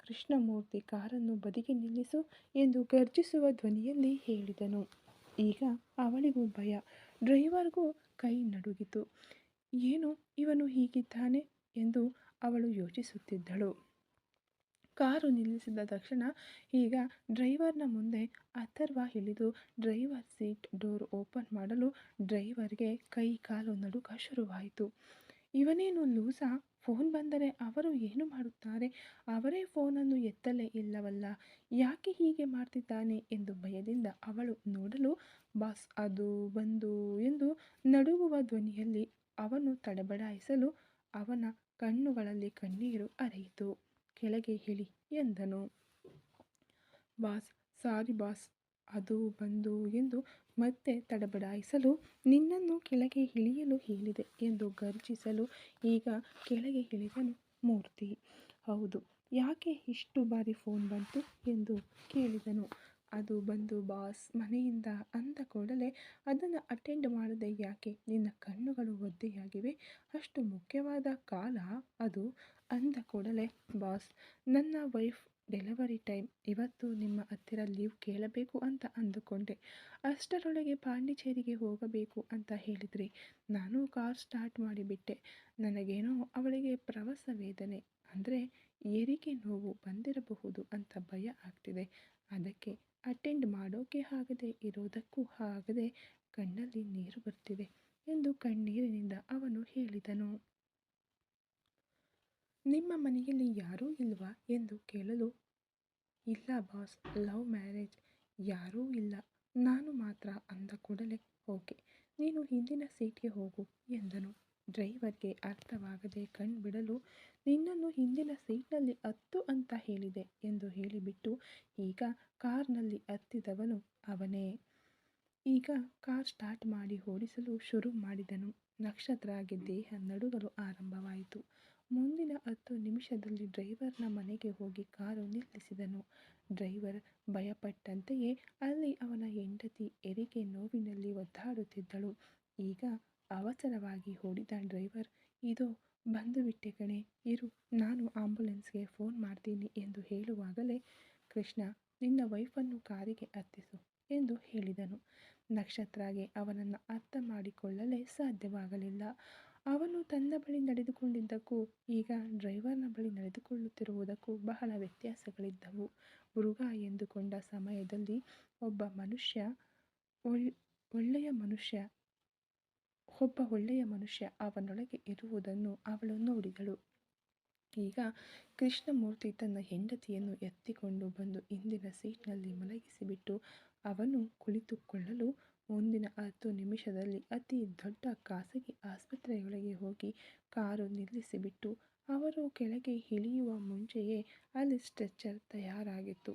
ಕೃಷ್ಣಮೂರ್ತಿ ಕಾರನ್ನು ಬದಿಗೆ ನಿಲ್ಲಿಸು ಎಂದು ಗರ್ಜಿಸುವ ಧ್ವನಿಯಲ್ಲಿ ಹೇಳಿದನು. ಈಗ ಅವಳಿಗೂ ಭಯ, ಡ್ರೈವರ್ಗೂ ಕೈ ನಡುಗಿತು. ಏನು ಇವನು ಹೀಗಿದ್ದಾನೆ ಎಂದು ಅವಳು ಯೋಚಿಸುತ್ತಿದ್ದಳು. ಕಾರು ನಿಲ್ಲಿಸಿದ ತಕ್ಷಣ ಈಗ ಡ್ರೈವರ್ನ ಮುಂದೆ ಅಥರ್ವ ಇಳಿದು ಡ್ರೈವರ್ ಸೀಟ್ ಡೋರ್ ಓಪನ್ ಮಾಡಲು ಡ್ರೈವರ್ಗೆ ಕೈ ಕಾಲು ನಡುಕ ಶುರುವಾಯಿತು. ಇವನೇನು ಲೂಸಾ? ಫೋನ್ ಬಂದರೆ ಅವರು ಏನು ಮಾಡುತ್ತಾರೆ? ಅವರೇ ಫೋನನ್ನು ಎತ್ತಲೇ ಇಲ್ಲವಲ್ಲ, ಯಾಕೆ ಹೀಗೆ ಮಾಡ್ತಿದ್ದಾನೆ ಎಂದು ಭಯದಿಂದ ಅವಳು ನೋಡಲು ಬಾಸ್ ಅದು ಬಂದು ಎಂದು ನಡುಗುವ ಧ್ವನಿಯಲ್ಲಿ ಅವನು ತಡಬಡಾಯಿಸಲು ಅವನ ಕಣ್ಣುಗಳಲ್ಲಿ ಕಣ್ಣೀರು ಹರಿಯಿತು. ಕೆಳಗೆ ಇಳಿ ಎಂದನು. ಬಾಸ್, ಸಾರಿ ಬಾಸ್, ಅದು ಬಂದು ಎಂದು ಮತ್ತೆ ತಡಬಡಾಯಿಸಲು ನಿನ್ನನ್ನು ಕೆಳಗೆ ಇಳಿಯಲು ಹೇಳಿದೆ ಎಂದು ಗರ್ಜಿಸಲು ಈಗ ಕೆಳಗೆ ಇಳಿದನು ಮೂರ್ತಿ. ಹೌದು, ಯಾಕೆ ಇಷ್ಟು ಬಾರಿ ಫೋನ್ ಬಂತು ಎಂದು ಕೇಳಿದನು. ಅದು ಬಂದು ಬಾಸ್ ಮನೆಯಿಂದ ಅಂದ ಕೂಡಲೇ ಅದನ್ನು ಅಟೆಂಡ್ ಮಾಡದೆ ಯಾಕೆ? ನಿನ್ನ ಕಣ್ಣುಗಳು ಒದ್ದೆಯಾಗಿವೆ, ಅಷ್ಟು ಮುಖ್ಯವಾದ ಕಾಲ ಅದು ಅಂದ ಕೂಡಲೇ ಬಾಸ್, ನನ್ನ ವೈಫ್ ಡೆಲಿವರಿ ಟೈಮ್, ಇವತ್ತು ನಿಮ್ಮ ಹತ್ತಿರ ಲೀವ್ ಕೇಳಬೇಕು ಅಂತ ಅಂದುಕೊಂಡೆ. ಅಷ್ಟರೊಳಗೆ ಪಾಂಡಿಚೇರಿಗೆ ಹೋಗಬೇಕು ಅಂತ ಹೇಳಿದ್ರಿ. ನಾನು ಕಾರ್ ಸ್ಟಾರ್ಟ್ ಮಾಡಿಬಿಟ್ಟೆ. ನನಗೇನೋ ಅವಳಿಗೆ ಪ್ರವಾಸ ವೇದನೆ ಅಂದರೆ ಹೆರಿಗೆ ನೋವು ಬಂದಿರಬಹುದು ಅಂತ ಭಯ ಆಗ್ತಿದೆ. ಅದಕ್ಕೆ ಅಟೆಂಡ್ ಮಾಡೋಕೆ ಆಗದೆ ಇರೋದಕ್ಕೂ ಆಗದೆ ಕಣ್ಣಲ್ಲಿ ನೀರು ಬರ್ತಿದೆ ಎಂದು ಕಣ್ಣೀರಿನಿಂದ ಅವನು ಹೇಳಿದನು. ನಿಮ್ಮ ಮನೆಯಲ್ಲಿ ಯಾರೂ ಇಲ್ವಾ ಎಂದು ಕೇಳಲು, ಇಲ್ಲ ಬಾಸ್, ಲವ್ ಮ್ಯಾರೇಜ್, ಯಾರೂ ಇಲ್ಲ, ನಾನು ಮಾತ್ರ ಅಂದ ಕೂಡಲೇ ಓಕೆ, ನೀನು ಹಿಂದಿನ ಸೀಟ್ಗೆ ಹೋಗು ಎಂದನು. ಡ್ರೈವರ್ಗೆ ಅರ್ಥವಾಗದೆ ಕಣ್ಬಿಡಲು, ನಿನ್ನನ್ನು ಹಿಂದಿನ ಸೀಟ್ನಲ್ಲಿ ಹತ್ತು ಅಂತ ಹೇಳಿದೆ ಎಂದು ಹೇಳಿಬಿಟ್ಟು ಈಗ ಕಾರ್ನಲ್ಲಿ ಹತ್ತಿದವನು ಅವನೇ. ಈಗ ಕಾರ್ ಸ್ಟಾರ್ಟ್ ಮಾಡಿ ಓಡಿಸಲು ಶುರು ಮಾಡಿದನು. ನಕ್ಷತ್ರಗೆ ದೇಹ ನಡುಗಲು ಆರಂಭವಾಯಿತು. ಮುಂದಿನ 10 ನಿಮಿಷದಲ್ಲಿ ಡ್ರೈವರ್ನ ಮನೆಗೆ ಹೋಗಿ ಕಾರು ನಿಲ್ಲಿಸಿದನು. ಡ್ರೈವರ್ ಭಯಪಟ್ಟಂತೆಯೇ ಅಲ್ಲಿ ಅವನ ಹೆಂಡತಿ ಹೆರಿಗೆ ನೋವಿನಲ್ಲಿ ಒದ್ದಾಡುತ್ತಿದ್ದಳು. ಈಗ ಅವಸರವಾಗಿ ಓಡಿದ ಡ್ರೈವರ್, ಇದೋ ಬಂದುಬಿಟ್ಟೆ ಕಣೆ, ಇರು ನಾನು ಆಂಬ್ಯುಲೆನ್ಸ್ಗೆ ಫೋನ್ ಮಾಡ್ತೀನಿ ಎಂದು ಹೇಳುವಾಗಲೇ, ಕೃಷ್ಣ, ನಿನ್ನ ವೈಫನ್ನು ಕಾರಿಗೆ ಹತ್ತಿಸು ಎಂದು ಹೇಳಿದನು. ನಕ್ಷತ್ರಗೆ ಅವನನ್ನು ಅರ್ಥ ಮಾಡಿಕೊಳ್ಳಲೇ ಸಾಧ್ಯವಾಗಲಿಲ್ಲ. ಅವನು ತನ್ನ ಬಳಿ ನಡೆದುಕೊಂಡಿದ್ದಕ್ಕೂ ಈಗ ಡ್ರೈವರ್ನ ಬಳಿ ನಡೆದುಕೊಳ್ಳುತ್ತಿರುವುದಕ್ಕೂ ಬಹಳ ವ್ಯತ್ಯಾಸಗಳಿದ್ದವು. ಮೃಗ ಎಂದುಕೊಂಡ ಸಮಯದಲ್ಲಿ ಒಬ್ಬ ಒಳ್ಳೆಯ ಮನುಷ್ಯ ಅವನೊಳಗೆ ಇರುವುದನ್ನು ಅವಳು ನೋಡಿದಳು. ಈಗ ಕೃಷ್ಣಮೂರ್ತಿ ತನ್ನ ಹೆಂಡತಿಯನ್ನು ಎತ್ತಿಕೊಂಡು ಬಂದು ಹಿಂದಿನ ಸೀಟ್ನಲ್ಲಿ ಮಲಗಿಸಿಬಿಟ್ಟು ಅವನು ಕುಳಿತುಕೊಳ್ಳಲು ಮುಂದಿನ 10 ನಿಮಿಷದಲ್ಲಿ ಅತಿ ದೊಡ್ಡ ಖಾಸಗಿ ಆಸ್ಪತ್ರೆಯೊಳಗೆ ಹೋಗಿ ಕಾರು ನಿಲ್ಲಿಸಿಬಿಟ್ಟು ಅವರು ಕೆಳಗೆ ಇಳಿಯುವ ಮುಂಚೆಯೇ ಅಲ್ಲಿ ಸ್ಟ್ರೆಚರ್ ತಯಾರಾಗಿತ್ತು.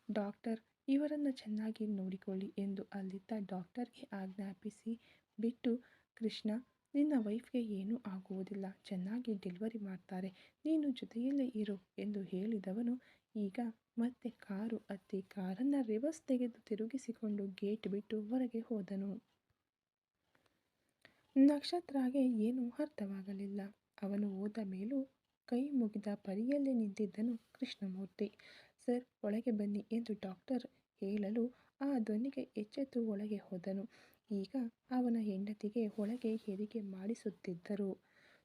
ಡಾಕ್ಟರ್, ಇವರನ್ನು ಚೆನ್ನಾಗಿ ನೋಡಿಕೊಳ್ಳಿ ಎಂದು ಅಲ್ಲಿದ್ದ ಡಾಕ್ಟರ್ಗೆ ಆಜ್ಞಾಪಿಸಿ ಬಿಟ್ಟು, ಕೃಷ್ಣ, ನಿನ್ನ ವೈಫ್ಗೆ ಏನೂ ಆಗುವುದಿಲ್ಲ, ಚೆನ್ನಾಗಿ ಡೆಲಿವರಿ ಮಾಡ್ತಾರೆ, ನೀನು ಜೊತೆಯಲ್ಲೇ ಇರು ಎಂದು ಹೇಳಿದವನು ಈಗ ಮತ್ತೆ ಕಾರು ಹತ್ತಿ ಕಾರನ್ನು ರಿವರ್ಸ್ ತೆಗೆದು ತಿರುಗಿಸಿಕೊಂಡು ಗೇಟ್ ಬಿಟ್ಟು ಹೊರಗೆ ಹೋದನು. ನಕ್ಷತ್ರಗೆ ಏನೂ ಅರ್ಥವಾಗಲಿಲ್ಲ. ಅವನು ಹೋದ ಮೇಲೂ ಕೈ ಮುಗಿದ ಪರಿಯಲ್ಲೇ ನಿಂತಿದ್ದನು ಕೃಷ್ಣಮೂರ್ತಿ. ಸರ್, ಒಳಗೆ ಬನ್ನಿ ಎಂದು ಡಾಕ್ಟರ್ ಹೇಳಲು ಆ ಧ್ವನಿಗೆ ಎಚ್ಚೆತ್ತು ಒಳಗೆ ಹೋದನು. ಈಗ ಅವನ ಹೆಂಡತಿಗೆ ಒಳಗೆ ಹೆರಿಗೆ ಮಾಡಿಸುತ್ತಿದ್ದರು.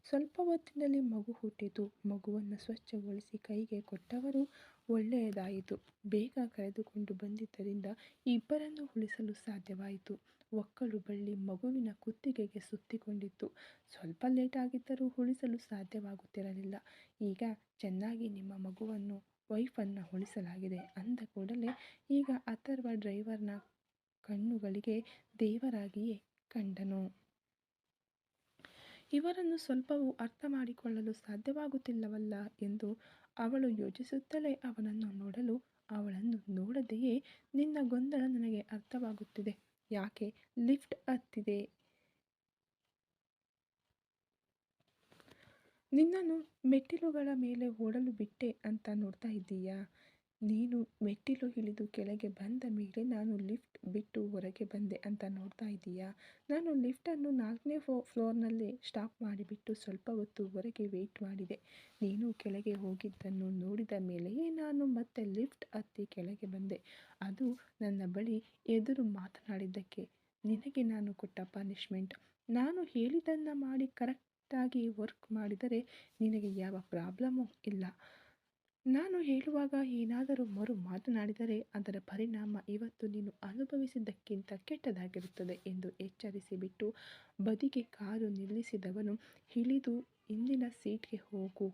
ಸ್ವಲ್ಪ ಹೊತ್ತಿನಲ್ಲಿ ಮಗು ಹುಟ್ಟಿತು. ಮಗುವನ್ನು ಸ್ವಚ್ಛಗೊಳಿಸಿ ಕೈಗೆ ಕೊಟ್ಟವರು. ಒಳ್ಳೆಯದಾಯಿತು. ಬೇಗ ಕರೆದುಕೊಂಡು ಬಂದಿದ್ದರಿಂದ ಇಬ್ಬರನ್ನು ಉಳಿಸಲು ಸಾಧ್ಯವಾಯಿತು. ಒಕ್ಕಲು ಬಳ್ಳಿ ಮಗುವಿನ ಕುತ್ತಿಗೆಗೆ ಸುತ್ತಿಕೊಂಡಿತ್ತು. ಸ್ವಲ್ಪ ಲೇಟಾಗಿದ್ದರೂ ಉಳಿಸಲು ಸಾಧ್ಯವಾಗುತ್ತಿರಲಿಲ್ಲ. ಈಗ ಚೆನ್ನಾಗಿ ನಿಮ್ಮ ಮಗುವನ್ನು ವೈಫನ್ನು ಉಳಿಸಲಾಗಿದೆ ಅಂದ ಕೂಡಲೇ ಈಗ ಅಥರ್ವ ಡ್ರೈವರ್ನ ಕಣ್ಣುಗಳಿಗೆ ದೇವರಾಗಿಯೇ ಕಂಡನು. ಇವರನ್ನು ಸ್ವಲ್ಪವೂ ಅರ್ಥ ಮಾಡಿಕೊಳ್ಳಲು ಸಾಧ್ಯವಾಗುತ್ತಿಲ್ಲವಲ್ಲ ಎಂದು ಅವಳು ಯೋಚಿಸುತ್ತಲೇ ಅವನನ್ನು ನೋಡಲು, ಅವಳನ್ನು ನೋಡದೆಯೇ, ನಿನ್ನ ಗೊಂದಲ ನನಗೆ ಅರ್ಥವಾಗುತ್ತಿದೆ. ಯಾಕೆ ಲಿಫ್ಟ್ ಹತ್ತಿದೆ? ನಿನ್ನನ್ನು ಮೆಟ್ಟಿಲುಗಳ ಮೇಲೆ ಓಡಲು ಬಿಟ್ಟೆ ಅಂತ ನೋಡ್ತಾ ಇದ್ದೀಯಾ? ನೀನು ಮೆಟ್ಟಿಲು ಇಳಿದು ಕೆಳಗೆ ಬಂದ ಮೇಲೆ ನಾನು ಲಿಫ್ಟ್ ಬಿಟ್ಟು ಹೊರಗೆ ಬಂದೆ ಅಂತ ನೋಡ್ತಾ ಇದ್ದೀಯಾ? ನಾನು ಲಿಫ್ಟನ್ನು 4ನೇ ಫ್ಲೋರ್ನಲ್ಲಿ ಸ್ಟಾಪ್ ಮಾಡಿಬಿಟ್ಟು ಸ್ವಲ್ಪ ಹೊತ್ತು ಹೊರಗೆ ವೆಯ್ಟ್ ಮಾಡಿದೆ. ನೀನು ಕೆಳಗೆ ಹೋಗಿದ್ದನ್ನು ನೋಡಿದ ಮೇಲೆಯೇ ನಾನು ಮತ್ತೆ ಲಿಫ್ಟ್ ಹತ್ತಿ ಕೆಳಗೆ ಬಂದೆ. ಅದು ನನ್ನ ಬಳಿ ಎದುರು ಮಾತನಾಡಿದ್ದಕ್ಕೆ ನಿನಗೆ ನಾನು ಕೊಟ್ಟ ಪನಿಷ್ಮೆಂಟ್. ನಾನು ಹೇಳಿದ್ದನ್ನು ಮಾಡಿ ಕರೆಕ್ಟಾಗಿ ವರ್ಕ್ ಮಾಡಿದರೆ ನಿನಗೆ ಯಾವ ಪ್ರಾಬ್ಲಮ್ಮೂ ಇಲ್ಲ. ನಾನು ಹೇಳುವಾಗ ಏನಾದರೂ ಮರು ಮಾತನಾಡಿದರೆ ಅದರ ಪರಿಣಾಮ ಇವತ್ತು ನೀನು ಅನುಭವಿಸಿದ್ದಕ್ಕಿಂತ ಕೆಟ್ಟದಾಗಿರುತ್ತದೆ ಎಂದು ಎಚ್ಚರಿಸಿಬಿಟ್ಟು ಬದಿಗೆ ಕಾರು ನಿಲ್ಲಿಸಿದವನು, ಇಳಿದು ಹಿಂದಿನ ಸೀಟ್ಗೆ ಹೋಗು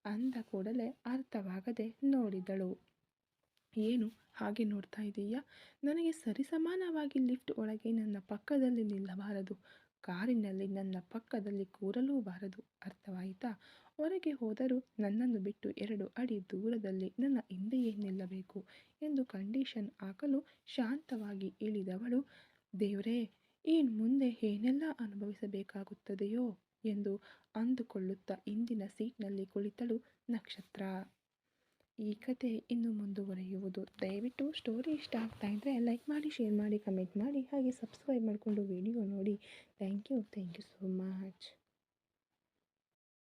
ಅಂದ ಕೂಡಲೇ ಅರ್ಥವಾಗದೆ ನೋಡಿದಳು. ಏನು ಹಾಗೆ ನೋಡ್ತಾ ಇದೀಯಾ? ನನಗೆ ಸರಿಸಮಾನವಾಗಿ ಲಿಫ್ಟ್ ಒಳಗೆ ನನ್ನ ಪಕ್ಕದಲ್ಲಿ ನಿಲ್ಲಬಾರದು, ಕಾರಿನಲ್ಲಿ ನನ್ನ ಪಕ್ಕದಲ್ಲಿ ಕೂರಲೂಬಾರದು. ಅರ್ಥವಾಯಿತಾ? ಹೊರಗೆ ಹೋದರೂ ನನ್ನನ್ನು ಬಿಟ್ಟು 2 ಅಡಿ ದೂರದಲ್ಲಿ ನನ್ನ ಹಿಂದೆಯೇ ನಿಲ್ಲಬೇಕು ಎಂದು ಕಂಡೀಷನ್ ಹಾಕಲು ಶಾಂತವಾಗಿ ಇಳಿದವಳು, ದೇವ್ರೇ, ಇನ್ನು ಮುಂದೆ ಏನೆಲ್ಲ ಅನುಭವಿಸಬೇಕಾಗುತ್ತದೆಯೋ ಎಂದು ಅಂದುಕೊಳ್ಳುತ್ತಾ ಹಿಂದಿನ ಸೀಟ್ನಲ್ಲಿ ಕುಳಿತಳು ನಕ್ಷತ್ರ. ಈ ಕತೆ ಇನ್ನು ಮುಂದುವರಿಯುವುದು. ದಯವಿಟ್ಟು ಸ್ಟೋರಿ ಇಷ್ಟ ಆಗ್ತಾ ಇದ್ದರೆ ಲೈಕ್ ಮಾಡಿ, ಶೇರ್ ಮಾಡಿ, ಕಮೆಂಟ್ ಮಾಡಿ, ಹಾಗೆ ಸಬ್ಸ್ಕ್ರೈಬ್ ಮಾಡಿಕೊಂಡು ವಿಡಿಯೋ ನೋಡಿ. Thank you so much.